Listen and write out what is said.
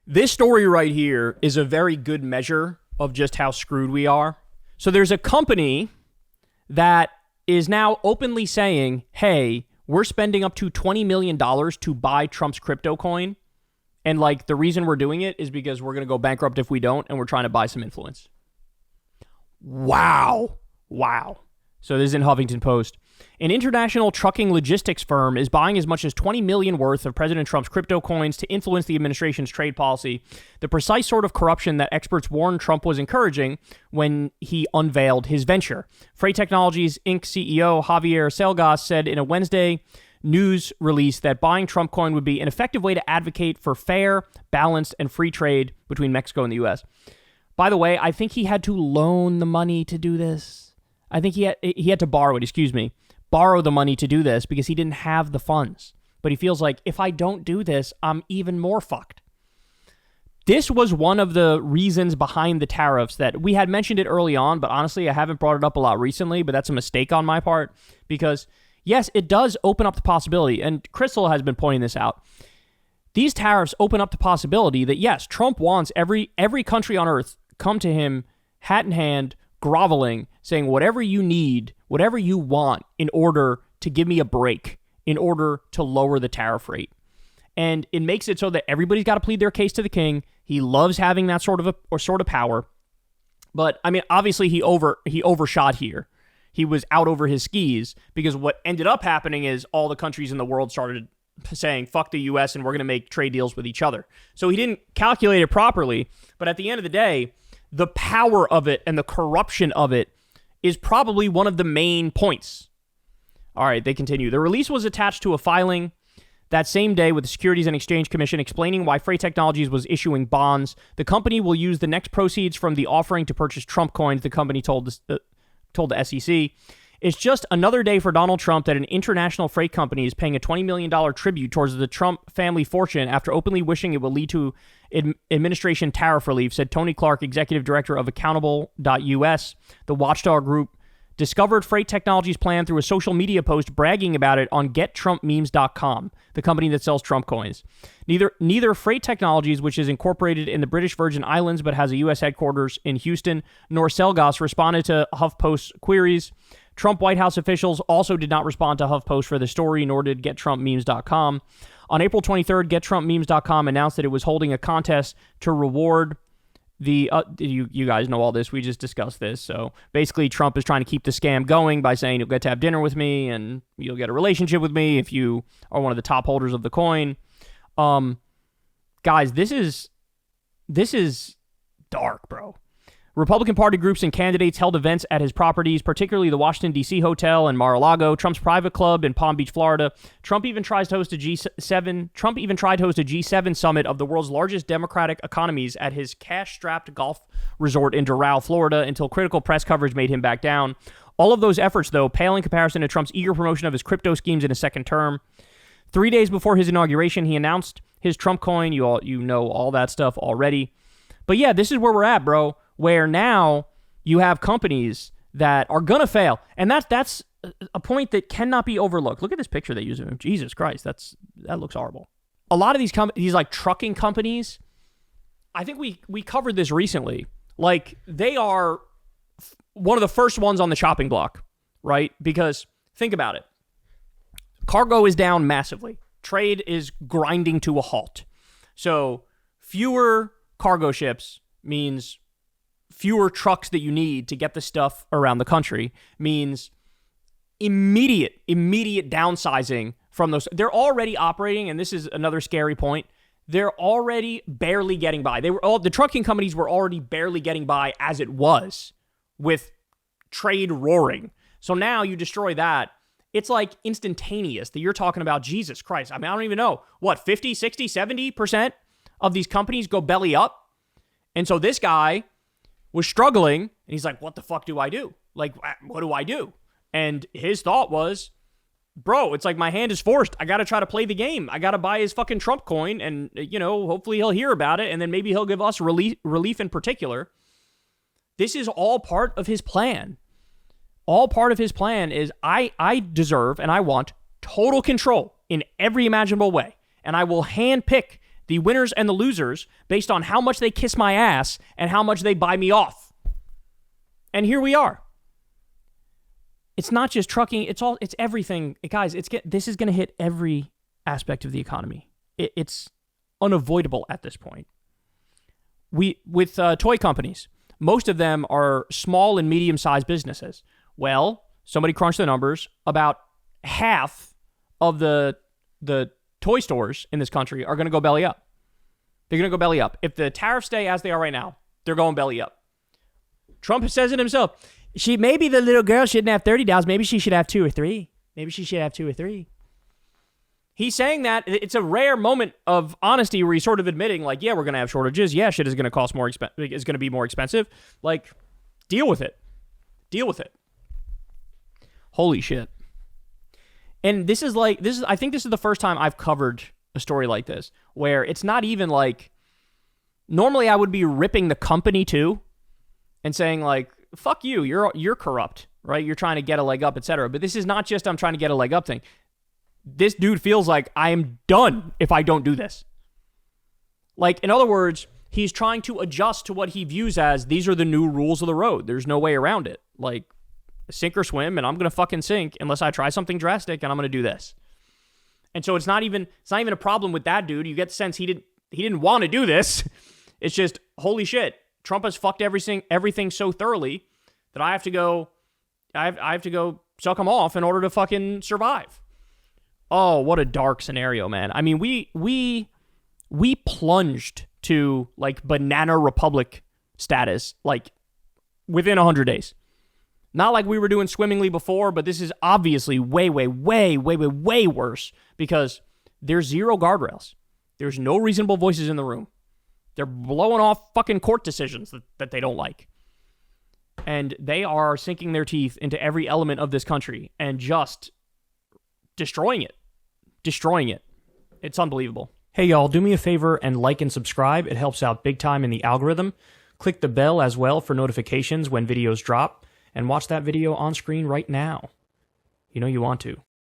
This story right here is a very good measure of just how screwed we are. So there's a company that is now openly saying, hey, we're spending up to $20 million to buy Trump's crypto coin. And like the reason we're doing it is because we're going to go bankrupt if we don't, and we're trying to buy some influence. Wow. So this is in Huffington Post. An international trucking logistics firm is buying as much as $20 million worth of President Trump's crypto coins to influence the administration's trade policy, the precise sort of corruption that experts warned Trump was encouraging when he unveiled his venture. Freight Technologies Inc. CEO Javier Selgas said in a Wednesday news release that buying Trump coin would be an effective way to advocate for fair, balanced, and free trade between Mexico and the U.S. By the way, I think he had to loan the money to do this. I think he had to borrow it, borrow the money to do this because he didn't have the funds. But he feels like, if I don't do this, I'm even more fucked. This was one of the reasons behind the tariffs that we had mentioned it early on, but honestly, I haven't brought it up a lot recently, but that's a mistake on my part because, yes, it does open up the possibility, and Crystal has been pointing this out. These tariffs open up the possibility that, yes, Trump wants every country on earth come to him, hat in hand, groveling, saying whatever you need, whatever you want in order to give me a break, in order to lower the tariff rate. And it makes it so that everybody's got to plead their case to the king. He loves having that sort of power. But I mean, obviously he overshot here. He was out over his skis because what ended up happening is all the countries in the world started saying, fuck the US and we're going to make trade deals with each other. So he didn't calculate it properly. But at the end of the day, the power of it and the corruption of it is probably one of the main points. All right, they continue. The release was attached to a filing that same day with the Securities and Exchange Commission explaining why Freight Technologies was issuing bonds. The company will use the next proceeds from the offering to purchase Trump coins, the company told the SEC. It's just another day for Donald Trump that an international freight company is paying a $20 million tribute towards the Trump family fortune after openly wishing it would lead to administration tariff relief, said Tony Clark, executive director of Accountable.us. The watchdog group discovered Freight Technologies' plan through a social media post bragging about it on GetTrumpMemes.com, the company that sells Trump coins. Neither Freight Technologies, which is incorporated in the British Virgin Islands but has a U.S. headquarters in Houston, nor Selgas responded to HuffPost's queries. Trump White House officials also did not respond to HuffPost for the story, nor did GetTrumpMemes.com. On April 23rd, GetTrumpMemes.com announced that it was holding a contest to reward the... you guys know all this. We just discussed this. So basically, Trump is trying to keep the scam going by saying you'll get to have dinner with me and you'll get a relationship with me if you are one of the top holders of the coin. Guys, this is dark, bro. Republican Party groups and candidates held events at his properties, particularly the Washington, D.C. Hotel and Mar-a-Lago, Trump's private club in Palm Beach, Florida. Trump even tried to host a G7 summit of the world's largest democratic economies at his cash-strapped golf resort in Doral, Florida, until critical press coverage made him back down. All of those efforts, though, pale in comparison to Trump's eager promotion of his crypto schemes in his second term. 3 days before his inauguration, he announced his Trump coin. You know all that stuff already. But yeah, this is where we're at, bro. Where now you have companies that are going to fail. And that's a point that cannot be overlooked. Look at this picture they use of him. Jesus Christ, that looks horrible. A lot of these companies, like trucking companies, I think we covered this recently. Like, they are one of the first ones on the chopping block, right? Because think about it. Cargo is down massively. Trade is grinding to a halt. So fewer cargo ships means fewer trucks that you need to get the stuff around the country, means immediate downsizing from those. They're already operating, and this is another scary point. They're already barely getting by. The trucking companies were already barely getting by as it was with trade roaring. So now you destroy that. It's like instantaneous that you're talking about. Jesus Christ. I mean, I don't even know. What, 50, 60, 70% of these companies go belly up? And so this guy was struggling, and he's like, what the fuck do I do? Like, what do I do? And his thought was, bro, it's like my hand is forced. I got to try to play the game. I got to buy his fucking Trump coin, and, hopefully he'll hear about it, and then maybe he'll give us relief in particular. This is all part of his plan. All part of his plan is I deserve and I want total control in every imaginable way, and I will handpick the winners and the losers based on how much they kiss my ass and how much they buy me off. And here we are. It's not just trucking, it's everything. Guys, this is going to hit every aspect of the economy. It's unavoidable at this point. With toy companies, most of them are small and medium-sized businesses. Well, somebody crunched the numbers. About half of the toy stores in this country are going to go belly up. They're going to go belly up. If the tariffs stay as they are right now, they're going belly up. Trump says it himself. Maybe the little girl shouldn't have $30. Maybe she should have 2 or 3. Maybe she should have 2 or 3. He's saying that it's a rare moment of honesty where he's sort of admitting, like, yeah, we're going to have shortages. Yeah, shit is going to cost more is going to be more expensive. Like, deal with it. Deal with it. Holy shit. And I think this is the first time I've covered a story like this where it's not even like, normally I would be ripping the company too and saying like, fuck you, you're corrupt, right? You're trying to get a leg up, etc. But this is not just I'm trying to get a leg up thing. This dude feels like I am done if I don't do this. Like, in other words, he's trying to adjust to what he views as these are the new rules of the road. There's no way around it. Like, sink or swim, and I'm going to fucking sink unless I try something drastic, and I'm going to do this. And so it's not even a problem with that dude. You get the sense he didn't want to do this. It's just, holy shit, Trump has fucked everything so thoroughly that I have to go suck him off in order to fucking survive. Oh, what a dark scenario, man. I mean, we plunged to like banana republic status like within 100 days. Not like we were doing swimmingly before, but this is obviously way worse because there's zero guardrails. There's no reasonable voices in the room. They're blowing off fucking court decisions that they don't like. And they are sinking their teeth into every element of this country and just destroying it. It's unbelievable. Hey, y'all, do me a favor and like and subscribe. It helps out big time in the algorithm. Click the bell as well for notifications when videos drop. And watch that video on screen right now. You know you want to.